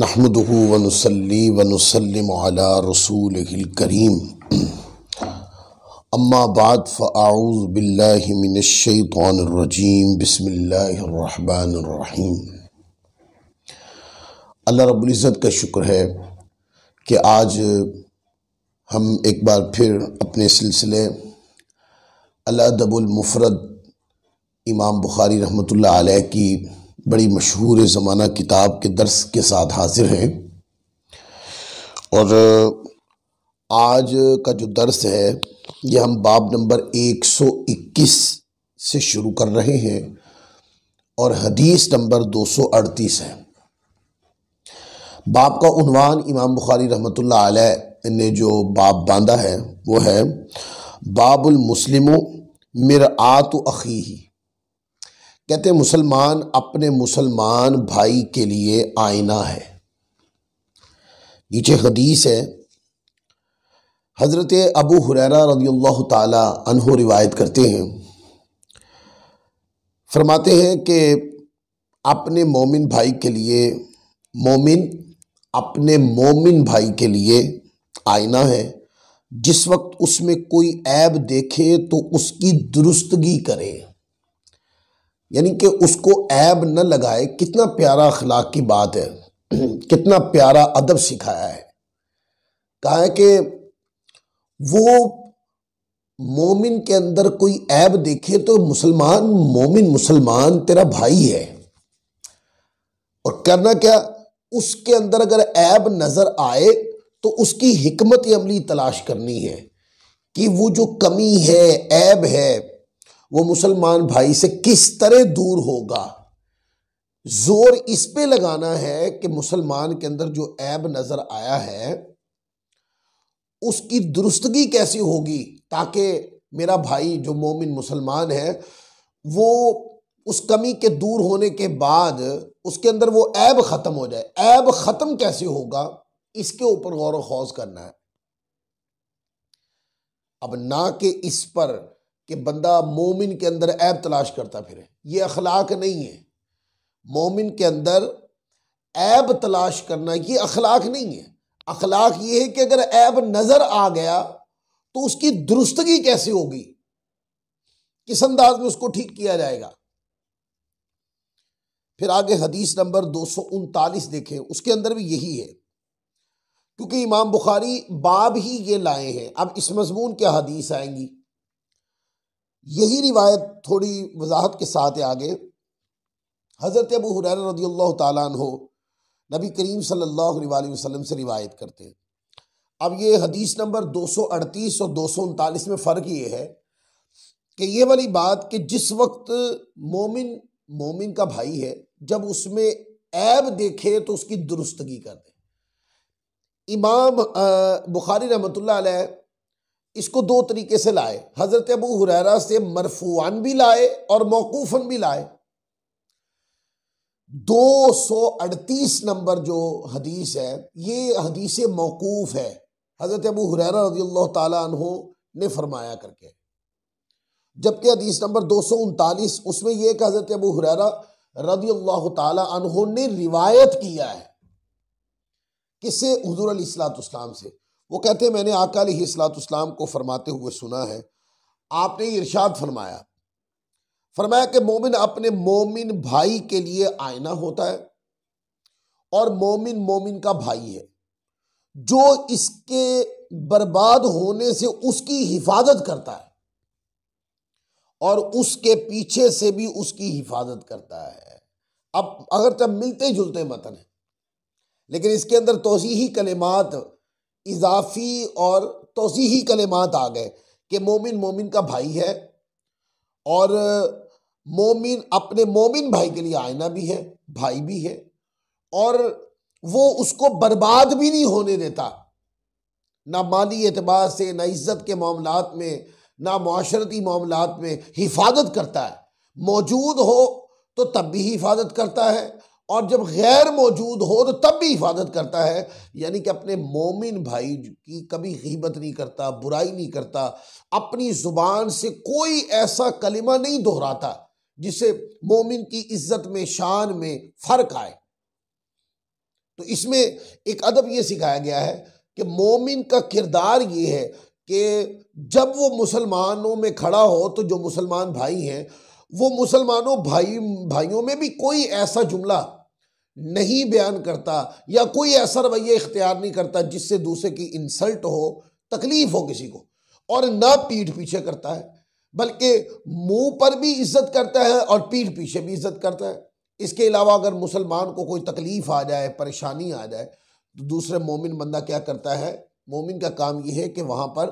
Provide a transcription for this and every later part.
नहमदुहु व नुसल्ली व नुसल्लिमु अला रसूलिहिल करीम अम्मा बाद फ़अऊज़ु बिल्लाहि मिनश शैतानिर रजीम बिस्मिल्लाहिर रहमानिर रहीम। अल्लाह रब्बुल इज़्ज़त का शुक्र है कि आज हम एक बार फिर अपने सिलसिले अल अदबुल मुफ़रद इमाम बुखारी रहमतुल्लाह अलैह की बड़ी मशहूर ज़माना किताब के दर्स के साथ हाजिर हैं। और आज का जो दर्स है ये हम बाब नंबर 121 से शुरू कर रहे हैं और हदीस नंबर 238 है। बाब का उन्वान इमाम बुखारी रहमतुल्लाह अलैह ने जो बाब बांधा है वो है बाबुल मुस्लिमु मिरआतु अखीही। कहते हैं मुसलमान अपने मुसलमान भाई के लिए आईना है। नीचे हदीस है, हज़रत अबू हुरैरा रज़ियल्लाहु ताला अन्हु रिवायत करते हैं, फरमाते हैं कि अपने मोमिन भाई के लिए मोमिन अपने मोमिन भाई के लिए आईना है। जिस वक्त उसमें कोई ऐब देखे तो उसकी दुरुस्तगी करे, यानी कि उसको ऐब न लगाए। कितना प्यारा अखलाक की बात है, कितना प्यारा अदब सिखाया है। कहा है कि वो मोमिन के अंदर कोई ऐब देखे तो मुसलमान मोमिन मुसलमान तेरा भाई है, और करना क्या, उसके अंदर अगर ऐब नजर आए तो उसकी हिकमत अमली तलाश करनी है कि वो जो कमी है, ऐब है, वो मुसलमान भाई से किस तरह दूर होगा। जोर इस पे लगाना है कि मुसलमान के अंदर जो ऐब नजर आया है उसकी दुरुस्तगी कैसी होगी, ताकि मेरा भाई जो मोमिन मुसलमान है वो उस कमी के दूर होने के बाद उसके अंदर वो ऐब खत्म हो जाए। ऐब खत्म कैसे होगा, इसके ऊपर गौर व खौज करना है। अब ना कि इस पर कि बंदा मोमिन के अंदर ऐब तलाश करता फिरे, ये अखलाक नहीं है। मोमिन के अंदर ऐब तलाश करना ये अखलाक नहीं है। अखलाक ये है कि अगर ऐब नजर आ गया तो उसकी दुरुस्तगी कैसे होगी, किस अंदाज में उसको ठीक किया जाएगा। फिर आगे हदीस नंबर 239 देखें, उसके अंदर भी यही है, क्योंकि इमाम बुखारी बाब ही ये लाए हैं। अब इस मजमून क्या हदीस आएंगी, यही रिवायत थोड़ी वजाहत के साथ है आगे। हज़रत अबू हुरैरा रज़ियल्लाहु ताला अन्हु नबी करीम सल्लल्लाहु अलैहि वसल्लम से रिवायत करते हैं। अब ये हदीस नंबर 238 और 239 में फ़र्क ये है कि ये वाली बात कि जिस वक्त मोमिन मोमिन का भाई है, जब उसमें ऐब देखे तो उसकी दुरुस्तगी कर दे। इमाम बुखारी रहमतुल्लाह अलैह इसको दो तरीके से लाए। हजरत अबू हुरैरा से मरफूआन भी लाए और मौकूफन भी लाए। 238 नंबर जो हदीस है ये हदीस मौकूफ है, हजरत अबू हुरैरा रज़ियल्लाहु ताला अन्हु ने फरमाया करके। जबकि हदीस नंबर 239 उसमें यह कि हजरत अबू हुरैरा रज़ियल्लाहु ताला अन्हु ने रिवायत किया है। किससे? हुजूर अलैहिस्सलाम से। वो कहते हैं मैंने आका अलैहिस्सलाम को फरमाते हुए सुना है, आपने इरशाद फरमाया कि मोमिन अपने मोमिन भाई के लिए आईना होता है और मोमिन मोमिन का भाई है। जो इसके बर्बाद होने से उसकी हिफाजत करता है और उसके पीछे से भी उसकी हिफाजत करता है। अब अगर तब मिलते जुलते मतन है, लेकिन इसके अंदर तौज़ीही कलिमात, इजाफी और तौज़ीही कलिमात आ गए कि मोमिन मोमिन का भाई है और मोमिन अपने मोमिन भाई के लिए आईना भी है, भाई भी है, और वो उसको बर्बाद भी नहीं होने देता, ना माली एतबार से, ना इज्जत के मामलात में, ना मुआशरती मामलात में हिफाजत करता है। मौजूद हो तो तब भी हिफाजत करता है और जब गैर मौजूद हो तो तब भी हिफाजत करता है। यानी कि अपने मोमिन भाई की कभी गीबत नहीं करता, बुराई नहीं करता, अपनी जुबान से कोई ऐसा कलिमा नहीं दोहराता जिससे मोमिन की इज्जत में, शान में फर्क आए। तो इसमें एक अदब ये सिखाया गया है कि मोमिन का किरदार ये है कि जब वो मुसलमानों में खड़ा हो तो जो मुसलमान भाई हैं वो मुसलमानों भाइयों में भी कोई ऐसा जुमला नहीं बयान करता या कोई ऐसा रवैया इख्तियार नहीं करता जिससे दूसरे की इंसल्ट हो, तकलीफ हो किसी को, और ना पीठ पीछे करता है, बल्कि मुंह पर भी इज्जत करता है और पीठ पीछे भी इज्जत करता है। इसके अलावा अगर मुसलमान को कोई तकलीफ आ जाए, परेशानी आ जाए, तो दूसरे मोमिन बंदा क्या करता है? मोमिन का काम यह है कि वहां पर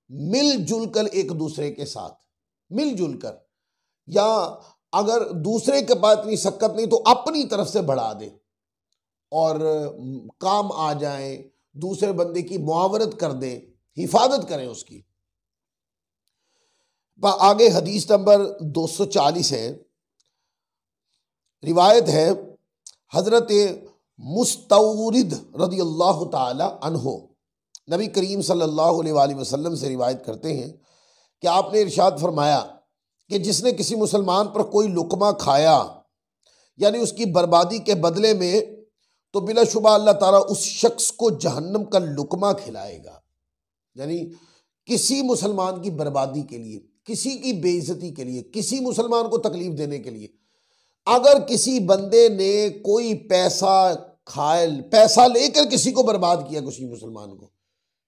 मिलजुल कर एक दूसरे के साथ मिलजुल कर, या अगर दूसरे के पास इतनी शक्कत नहीं तो अपनी तरफ से बढ़ा दे और काम आ जाए, दूसरे बंदे की मुआवरत कर दे, हिफाजत करें उसकी। आगे हदीस नंबर 240 है। रिवायत है हजरत मुस्तौरिद रज़ी अल्लाह ताला अन्हो नबी करीम सल्लल्लाहु अलैहि वसल्लम से रिवायत करते हैं कि आपने इरशाद फरमाया कि जिसने किसी मुसलमान पर कोई लुकमा खाया, यानी उसकी बर्बादी के बदले में, तो बिलाशुबा अल्लाह ताला उस शख्स को जहन्नम का लुकमा खिलाएगा। यानी किसी मुसलमान की बर्बादी के लिए, किसी की बेइज्जती के लिए, किसी मुसलमान को तकलीफ देने के लिए, अगर किसी बंदे ने कोई पैसा लेकर किसी को बर्बाद किया, किसी मुसलमान को,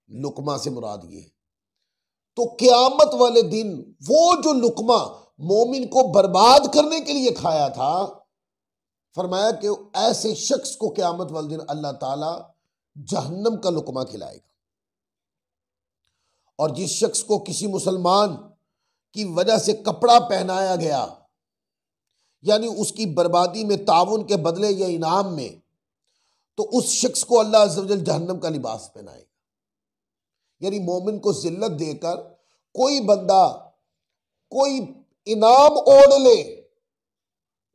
लुकमा से मुराद ये है, तो क़यामत वाले दिन वो जो लुकमा मोमिन को बर्बाद करने के लिए खाया था, फरमाया कि ऐसे शख्स को क़यामत वाले दिन अल्लाह ताला जहन्नम का लुकमा खिलाएगा। और जिस शख्स को किसी मुसलमान की वजह से कपड़ा पहनाया गया, यानी उसकी बर्बादी में ताउन के बदले या इनाम में, तो उस शख्स को अल्लाह अज़्ज़ा वजल जहन्नम का लिबास पहनाएगा। यानी मोमिन को जिल्लत देकर कोई बंदा कोई इनाम ओढ़ ले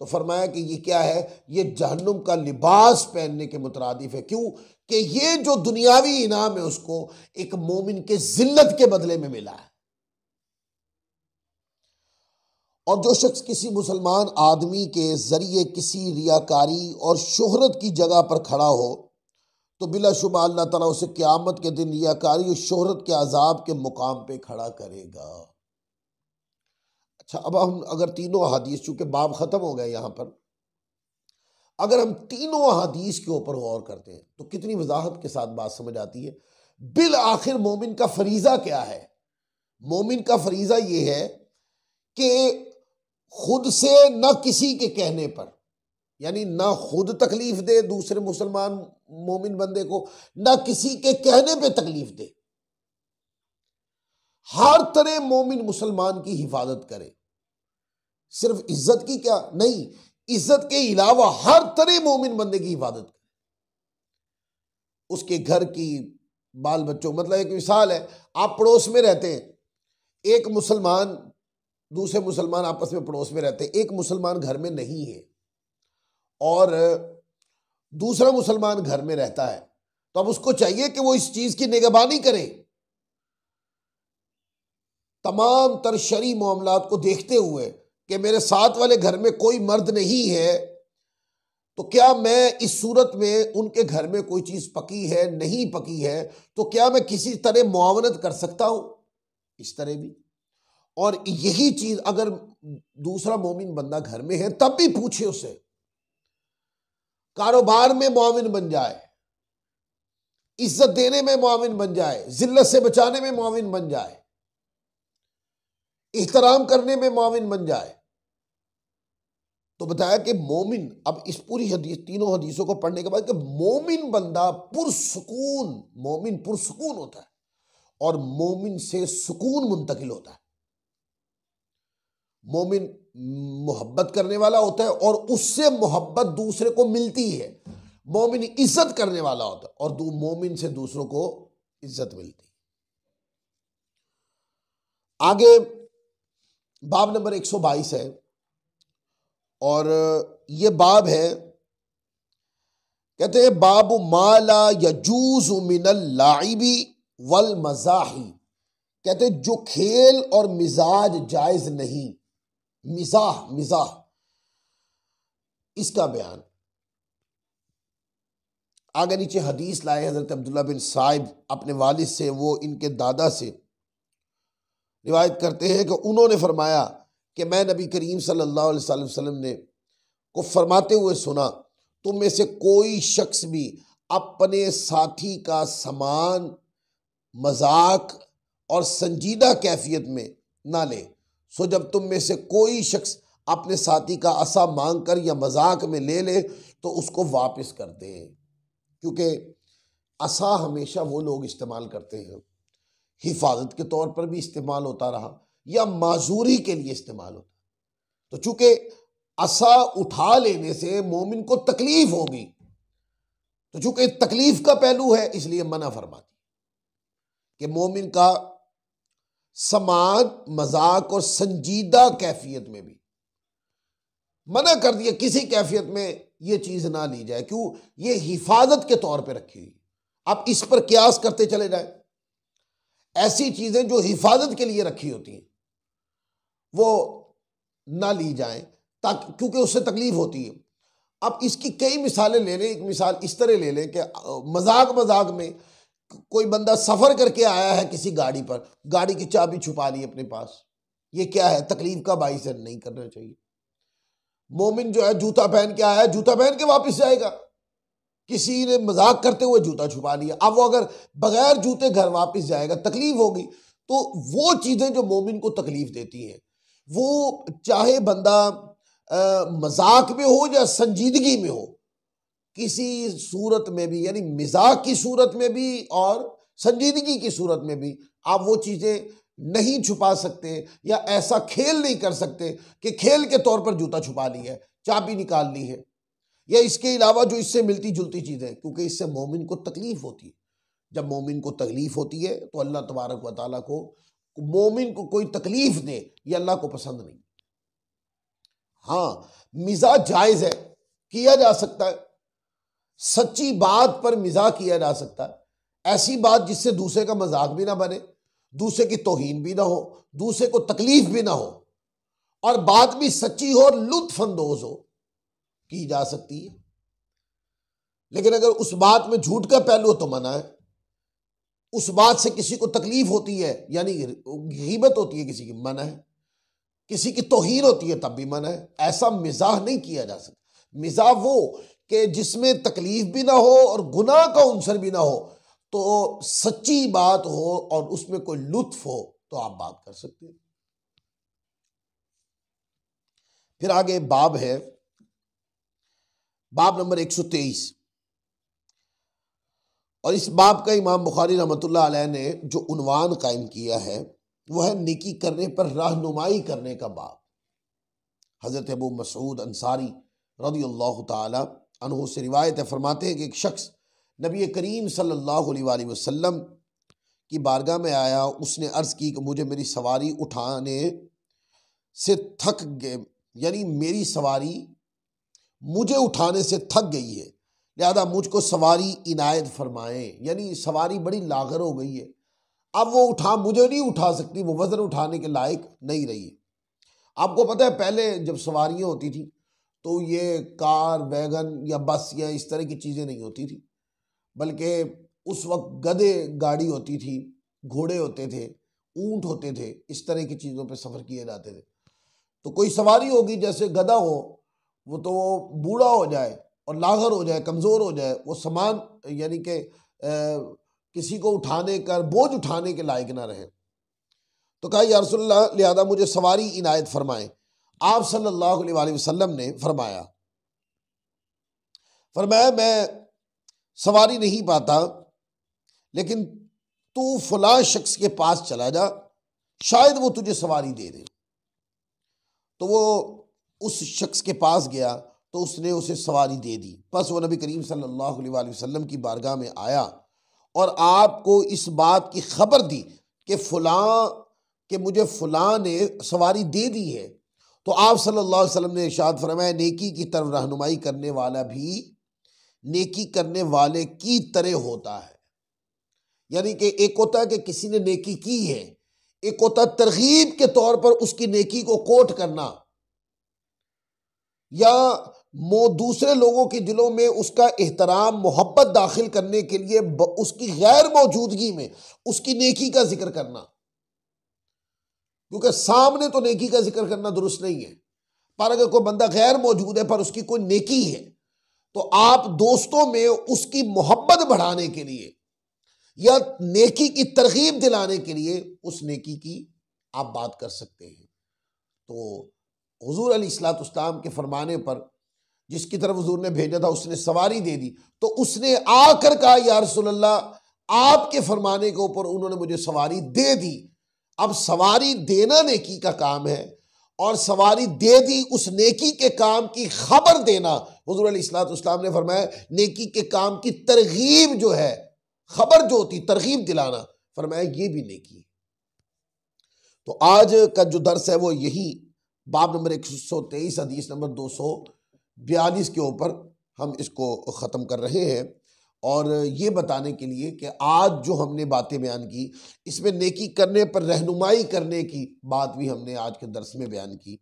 तो फरमाया कि ये क्या है? ये जहन्नुम का लिबास पहनने के मुतरादिफ है। क्यों? कि ये जो दुनियावी इनाम है उसको एक मोमिन के जिल्लत के बदले में मिला है। और जो शख्स किसी मुसलमान आदमी के जरिए किसी रियाकारी और शोहरत की जगह पर खड़ा हो, तो बिलाशुबा अल्लाह ताला उसे क़यामत के दिन रियाकारी और शोहरत के अजाब के मुकाम पे खड़ा करेगा। अच्छा, अब हम अगर तीनों अहादीस, चूंकि बाब ख़त्म हो गए यहाँ पर, अगर हम तीनों अहादीस के ऊपर गौर करते हैं तो कितनी वजाहत के साथ बात समझ आती है। बिल आखिर मोमिन का फरीज़ा क्या है? मोमिन का फरीज़ा ये है कि खुद से न किसी के कहने पर, यानी ना खुद तकलीफ दे दूसरे मुसलमान मोमिन बंदे को, ना किसी के कहने पे तकलीफ दे, हर तरह मोमिन मुसलमान की हिफाजत करे। सिर्फ इज्जत की क्या नहीं, इज्जत के अलावा हर तरह मोमिन बंदे की हिफाजत करे। उसके घर की, बाल बच्चों, मतलब एक मिसाल है, आप पड़ोस में रहते हैं, एक मुसलमान दूसरे मुसलमान आपस में पड़ोस में रहते हैं, एक मुसलमान घर में नहीं है और दूसरा मुसलमान घर में रहता है, तो अब उसको चाहिए कि वो इस चीज की निगहबानी करे। तमाम तर शरई मामलात को देखते हुए कि मेरे साथ वाले घर में कोई मर्द नहीं है, तो क्या मैं इस सूरत में उनके घर में कोई चीज पकी है, नहीं पकी है, तो क्या मैं किसी तरह मुआवनत कर सकता हूं? इस तरह भी। और यही चीज अगर दूसरा मोमिन बंदा घर में है तब भी पूछे उसे, कारोबार में मुआविन बन जाए, इज्जत देने में मुआविन बन जाए, जिल्लत से बचाने में मुआविन बन जाए, एहतराम करने में मुआविन बन जाए, तो बताया कि मोमिन, अब इस पूरी हदीस, तीनों हदीसों को पढ़ने के बाद, कि मोमिन बंदा मोमिन पुरसुकून होता है और मोमिन से सुकून मुंतकिल होता है। मोमिन मोहब्बत करने वाला होता है और उससे मोहब्बत दूसरे को मिलती है। मोमिन इज्जत करने वाला होता है और मोमिन से दूसरों को इज्जत मिलती है। आगे बाब नंबर 122 है और ये बाब है, कहते हैं बाबु माला यजूज़ु मिनल लाइबी वल मज़ाही। कहते हैं जो खेल और मिजाज जायज नहीं, मिजाह इसका बयान। आगे नीचे हदीस लाए हज़रत अब्दुल्ला बिन साइब अपने वालिद से, वो इनके दादा से रिवायत करते हैं कि उन्होंने फरमाया कि मैं नबी करीम सल्लल्लाहु अलैहि वसल्लम ने को फरमाते हुए सुना, तुम में से कोई शख्स भी अपने साथी का सामान मजाक और संजीदा कैफियत में ना ले। सो जब तुम में से कोई शख्स अपने साथी का असा मांग कर या मजाक में ले ले तो उसको वापस कर दे, क्योंकि असा हमेशा वो लोग इस्तेमाल करते हैं, हिफाजत के तौर पर भी इस्तेमाल होता रहा या माजूरी के लिए इस्तेमाल होता। तो चूंकि असा उठा लेने से मोमिन को तकलीफ होगी, तो चूंकि तकलीफ का पहलू है इसलिए मना फरमा दी कि मोमिन का समान मजाक और संजीदा कैफियत में भी मना कर दिया, किसी कैफियत में ये चीज ना ली जाए। क्यों? ये हिफाजत के तौर पे रखी हुई। अब इस पर क्यास करते चले जाए, ऐसी चीजें जो हिफाजत के लिए रखी होती हैं वो ना ली जाएं, ताकि क्योंकि उससे तकलीफ होती है। अब इसकी कई मिसालें ले लें। एक मिसाल इस तरह ले लें कि मजाक में कोई बंदा सफर करके आया है किसी गाड़ी पर, गाड़ी की चाबी छुपा ली अपने पास, ये क्या है? तकलीफ का बाइस है, नहीं करना चाहिए। मोमिन जो है जूता पहन के आया है, जूता पहन के वापस जाएगा, किसी ने मजाक करते हुए जूता छुपा लिया, अब वो अगर बगैर जूते घर वापस जाएगा, तकलीफ होगी। तो वो चीजें जो मोमिन को तकलीफ देती हैं, वो चाहे बंदा मजाक में हो या संजीदगी में हो, किसी सूरत में भी, यानी मिजाक की सूरत में भी और संजीदगी की सूरत में भी आप वो चीजें नहीं छुपा सकते या ऐसा खेल नहीं कर सकते कि खेल के तौर पर जूता छुपा ली है, चाबी निकाल ली है, या इसके अलावा जो इससे मिलती जुलती चीजें, क्योंकि इससे मोमिन को तकलीफ होती है। जब मोमिन को तकलीफ होती है तो अल्लाह तबारक व तआला को मोमिन को कोई तकलीफ दे ये अल्लाह को पसंद नहीं। हाँ, मिजाज जायज है, किया जा सकता है, सच्ची बात पर मिजाज किया जा सकता है, ऐसी बात जिससे दूसरे का मजाक भी ना बने, दूसरे की तौहीन भी ना हो, दूसरे को तकलीफ भी ना हो, और बात भी सच्ची हो और लुत्फ अंदोज हो, की जा सकती है। लेकिन अगर उस बात में झूठ का पहलू हो तो मना है। उस बात से किसी को तकलीफ होती है, यानी गीबत होती है किसी की, मना है। किसी की तौहीन होती है तब भी मना है। ऐसा मिजाह नहीं किया जा सकता। मिजाह वो कि जिसमें तकलीफ भी ना हो और गुनाह का उनसर भी ना हो, तो सच्ची बात हो और उसमें कोई लुत्फ हो तो आप बात कर सकते हैं। फिर आगे बाब है, बाब नंबर 123, और इस बाब का इमाम बुखारी रहमतुल्लाह अलैह ने जो उन्वान कायम किया है वह है नेकी करने पर रहनुमाई करने का बाब। हजरत अबू मसूद अंसारी रज़ियल्लाहु ताला अन्हु से रिवायत है, फरमाते हैं कि एक शख्स नबी करीम सल्लल्लाहु अलैहि वसल्लम की बारगाह में आया। उसने अर्ज़ की कि मुझे मेरी सवारी उठाने से थक गए, यानी मेरी सवारी मुझे उठाने से थक गई है, लिहाजा मुझको सवारी इनायत फरमाएं। यानी सवारी बड़ी लागर हो गई है, अब वो मुझे नहीं उठा सकती, वो वज़न उठाने के लायक नहीं रही है। आपको पता है पहले जब सवारियाँ होती थी तो ये कार, वैगन या बस या इस तरह की चीज़ें नहीं होती थी, बल्कि उस वक्त गधे गाड़ी होती थी, घोड़े होते थे, ऊंट होते थे, इस तरह की चीज़ों पे सफ़र किए जाते थे। तो कोई सवारी होगी, जैसे गधा हो, वो तो बूढ़ा हो जाए और लागर हो जाए, कमज़ोर हो जाए, वो सामान यानी कि किसी को उठाने का, बोझ उठाने के लायक ना रहे। तो कहा या रसूलल्लाह, लिहाजा मुझे सवारी इनायत फरमाएं। आप सल्लल्लाहु अलैहि वसल्लम ने फरमाया मैं सवारी नहीं पाता, लेकिन तू फलां शख्स के पास चला जा, शायद वो तुझे सवारी दे दे। तो वो उस शख्स के पास गया तो उसने उसे सवारी दे दी। बस वो नबी करीम सल्लल्लाहु अलैहि वसल्लम की बारगाह में आया और आपको इस बात की खबर दी कि मुझे फलां ने सवारी दे दी है। तो आप सल्लल्लाहु अलैहि वसल्लम ने इरशाद फरमाया, नेकी की तरफ रहनुमाई करने वाला भी नेकी करने वाले की तरह होता है। यानी कि एक होता है कि किसी ने नेकी की है, एक होता है तरगीब के तौर पर उसकी नेकी को कोट करना, या दूसरे लोगों के दिलों में उसका एहतराम मोहब्बत दाखिल करने के लिए उसकी गैर मौजूदगी में उसकी नेकी का जिक्र करना, क्योंकि सामने तो नेकी का जिक्र करना दुरुस्त नहीं है, पर अगर कोई बंदा गैर मौजूद है पर उसकी कोई नेकी है तो आप दोस्तों में उसकी मोहब्बत बढ़ाने के लिए या नेकी की तरगीब दिलाने के लिए उस नेकी की आप बात कर सकते हैं। तो हुजूर अलैहिस्सलाम के फरमाने पर जिसकी तरफ हुजूर ने भेजा था उसने सवारी दे दी, तो उसने आकर कहा या रसूलल्लाह आपके फरमाने के ऊपर उन्होंने मुझे सवारी दे दी। अब सवारी देना नेकी का काम है और सवारी दे दी उस नेकी के काम की खबर देना, हुजूर अलैहिस्सलाम ने फरमाया नेकी के काम की तरगीब जो है, खबर जो होती तरगीब दिलाना, फरमाया ये भी नेकी है। तो आज का जो दर्स है वो यही बाब नंबर 123 हदीस नंबर 242 के ऊपर हम इसको ख़त्म कर रहे हैं, और ये बताने के लिए कि आज जो हमने बातें बयान की इसमें नेकी करने पर रहनुमाई करने की बात भी हमने आज के दर्स में बयान की,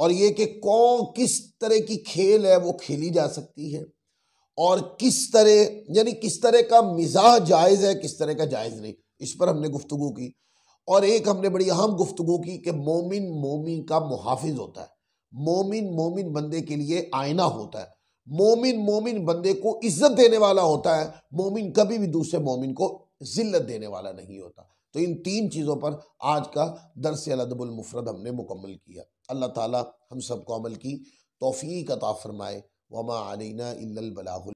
और ये कि कौन किस तरह की खेल है वो खेली जा सकती है और किस तरह यानी किस तरह का मिजाज जायज़ है किस तरह का जायज़ नहीं, इस पर हमने गुफ्तगू की। और एक हमने बड़ी अहम गुफ्तगू की कि मोमिन मोमिन का मुहाफिज होता है, मोमिन मोमिन बंदे के लिए आईना होता है, मोमिन मोमिन बंदे को इज्जत देने वाला होता है, मोमिन कभी भी दूसरे मोमिन को जिल्लत देने वाला नहीं होता। तो इन तीन चीज़ों पर आज का दर्स अल अदबुल मुफरद हमने मुकम्मल किया। अल्लाह ताला हम सबको अमल की तौफीक अता फरमाए। वमा अलैना इल्लल बलागुल